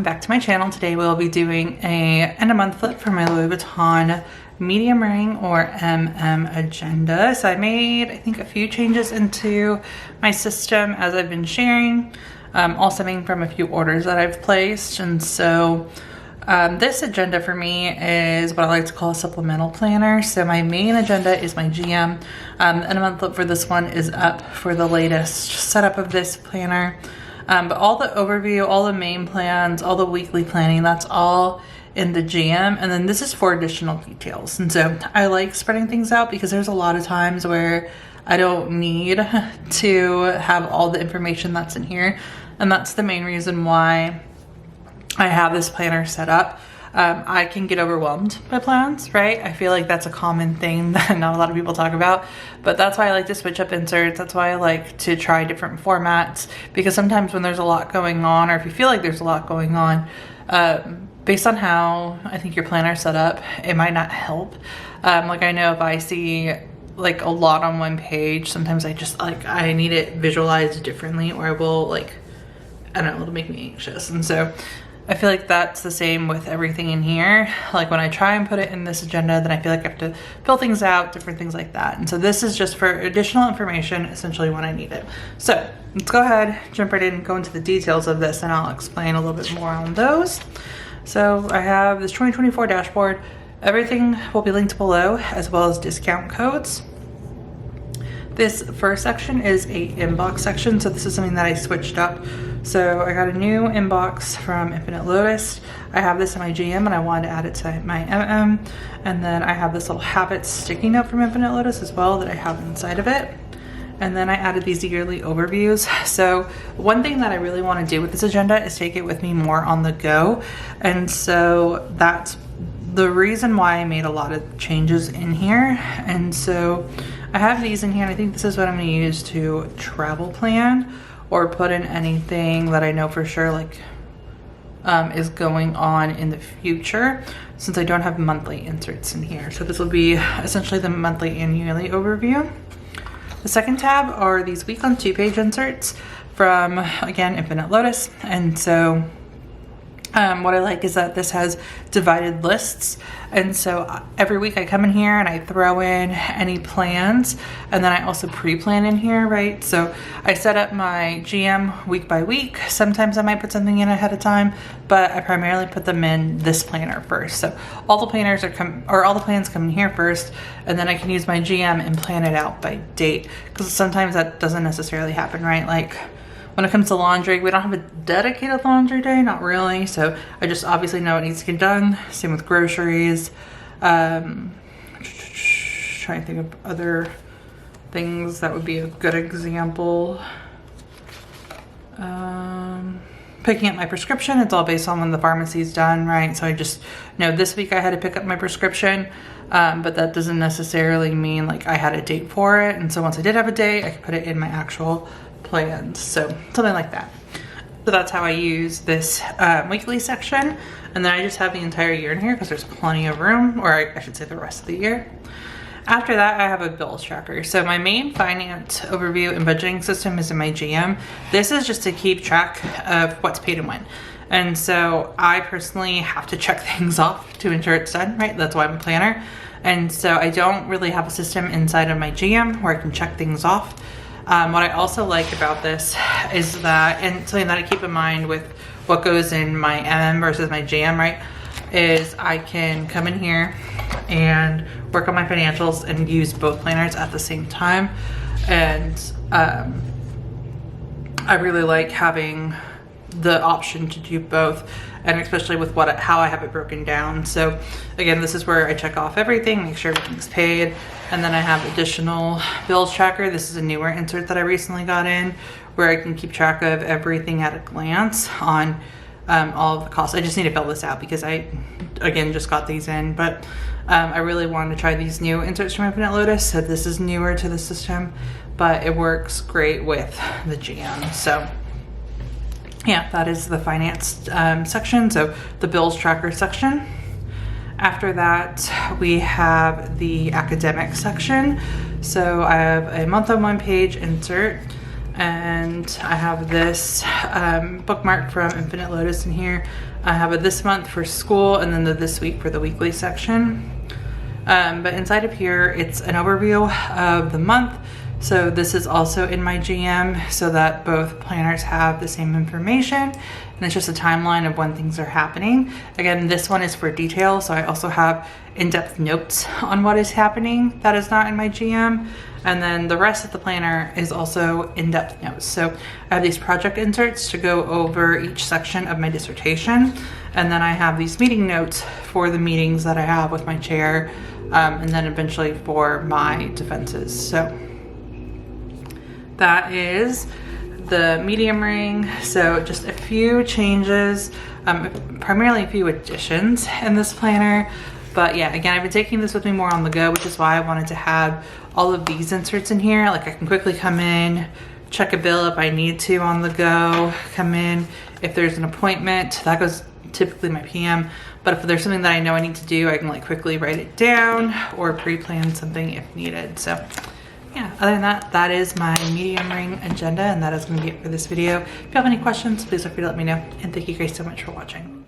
welcome back to my channel. Today we'll be doing a end of month flip for my Louis Vuitton medium ring or MM agenda. So I made, I think, a few changes into my system as I've been sharing, all stemming from a few orders that I've placed. And so this agenda for me is what I like to call a supplemental planner. So my main agenda is my GM. End of month flip for this one is up for the latest setup of this planner. But all the overview, all the main plans, all the weekly planning, that's all in the GM. And then this is for additional details. And so I like spreading things out because there's a lot of times where I don't need to have all the information that's in here. And that's the main reason why I have this planner set up. I can get overwhelmed by plans, right? I feel like that's a common thing that not a lot of people talk about, but that's why I like to switch up inserts. That's why I like to try different formats, because sometimes when there's a lot going on, or if you feel like there's a lot going on, based on how I think your planner's set up, it might not help. Like I know if I see like a lot on one page, sometimes I just I need it visualized differently, or I will I don't know, it'll make me anxious. And so I feel like that's the same with everything in here. Like when I try and put it in this agenda, then I feel like I have to fill things out, different things like that. And so this is just for additional information, essentially when I need it. So let's go ahead, jump right in and go into the details of this, and I'll explain a little bit more on those. So I have this 2024 dashboard. Everything will be linked below, as well as discount codes. This first section is a inbox section. So this is something that I switched up. So I got a new inbox from Infinite Lotus. I have this in my GM and I wanted to add it to my MM. And then I have this little habits sticky note from Infinite Lotus as well that I have inside of it. And then I added these yearly overviews. So one thing that I really want to do with this agenda is take it with me more on the go. And so that's the reason why I made a lot of changes in here. And so I have these in here, and I think this is what I'm going to use to travel plan or put in anything that I know for sure is going on in the future, since I don't have monthly inserts in here. So this will be essentially the monthly and yearly overview. The second tab are these week on 2-page inserts from, again, Infinite Lotus. And so what I like is that this has divided lists, and so every week I come in here and I throw in any plans, and then I also pre-plan in here, right? So I set up my GM week by week. Sometimes I might put something in ahead of time, but I primarily put them in this planner first. So all the planners all the plans come in here first, and then I can use my GM and plan it out by date, because sometimes that doesn't necessarily happen, right? Like when it comes to laundry, we don't have a dedicated laundry day, not really. So I just obviously know it needs to get done. Same with groceries. Trying to think of other things that would be a good example. Picking up my prescription, it's all based on when the pharmacy's done, right? So I just know this week I had to pick up my prescription, but that doesn't necessarily mean I had a date for it. And so once I did have a date, I could put it in my actual plans, so something like that. So that's how I use this weekly section, and then I just have the entire year in here because there's plenty of room, or I should say the rest of the year. After that, I have a bills tracker. So my main finance overview and budgeting system is in my GM. This is just to keep track of what's paid and when. And so I personally have to check things off to ensure it's done, right? That's why I'm a planner. And so I don't really have a system inside of my GM where I can check things off. What I also like about this is that, and something that I keep in mind with what goes in my MM versus my GM, right, is I can come in here and work on my financials and use both planners at the same time. And I really like having the option to do both, and especially with how I have it broken down. So again, this is where I check off everything, make sure everything's paid, and then I have additional bills tracker. This is a newer insert that I recently got in, where I can keep track of everything at a glance on all of the costs. I just need to fill this out because I, again, just got these in, but I really wanted to try these new inserts from Infinite Lotus. So this is newer to the system, but it works great with the GM. So yeah, that is the finance section, so the bills tracker section. After that, we have the academic section. So I have a month-on-one page insert And I have this bookmark from Infinite Lotus in here. I have a this month for school and then the this week for the weekly section. But inside of here, it's an overview of the month. So this is also in my GM so that both planners have the same information, and it's just a timeline of when things are happening. Again, this one is for detail, so I also have in-depth notes on what is happening that is not in my GM. And then the rest of the planner is also in-depth notes. So I have these project inserts to go over each section of my dissertation. And then I have these meeting notes for the meetings that I have with my chair, and then eventually for my defenses. So that is the medium ring. So just a few changes, primarily a few additions in this planner. But yeah, again, I've been taking this with me more on the go, which is why I wanted to have all of these inserts in here. Like I can quickly come in, check a bill if I need to on the go, come in. If there's an appointment, that goes typically my PM. But if there's something that I know I need to do, I can like quickly write it down or pre-plan something if needed. So yeah, other than that, that is my medium ring agenda, and that is going to be it for this video. If you have any questions, please feel free to let me know. And thank you guys so much for watching.